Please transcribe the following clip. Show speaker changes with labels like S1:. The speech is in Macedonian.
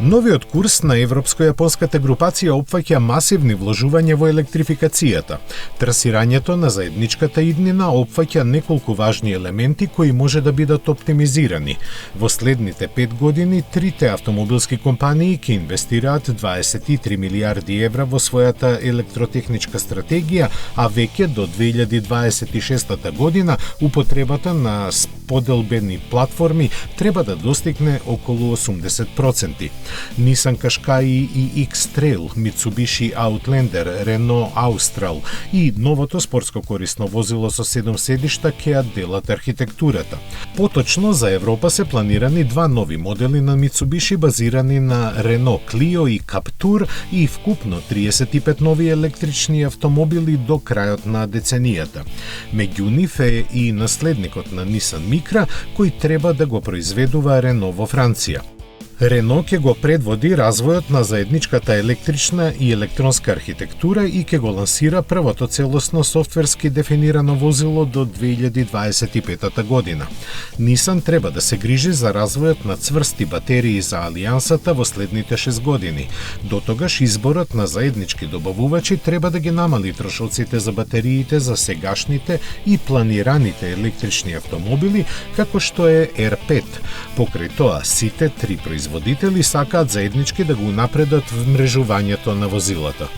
S1: Новиот курс на Европско-јапонската групација опфаќа масивни вложувања во електрификацијата. Трасирањето на заедничката иднина опфаќа неколку важни елементи кои може да бидат оптимизирани. Во следните 5 години, трите автомобилски компании ќе инвестираат 23 милиарди евра во својата електротехничка стратегија, а веќе до 2026 година употребата на споделбени платформи треба да достигне околу 80%. Nissan Qashqai и X-Trail, Mitsubishi Outlander, Renault Austral и новото спортско корисно возило со 7 седишта ќе делат архитектурата. Поточно за Европа се планирани два нови модели на Mitsubishi базирани на Renault Clio и Captur и вкупно 35 нови електрични автомобили до крајот на деценијата. Меѓу нив е и наследникот на Nissan Micra, кој треба да го произведува Renault во Франција. Рено ќе го предводи развојот на заедничката електрична и електронска архитектура и ќе го лансира првото целосно софтверски дефинирано возило до 2025 година. Nissan треба да се грижи за развојот на цврсти батерии за алијансата во следните 6 години. До тогаш изборот на заеднички добавувачи треба да ги намали трошоците за батериите за сегашните и планираните електрични автомобили, како што е R5. Покрај тоа, сите три производители сакаат заеднички да го унапредат вмрежувањето на возилата.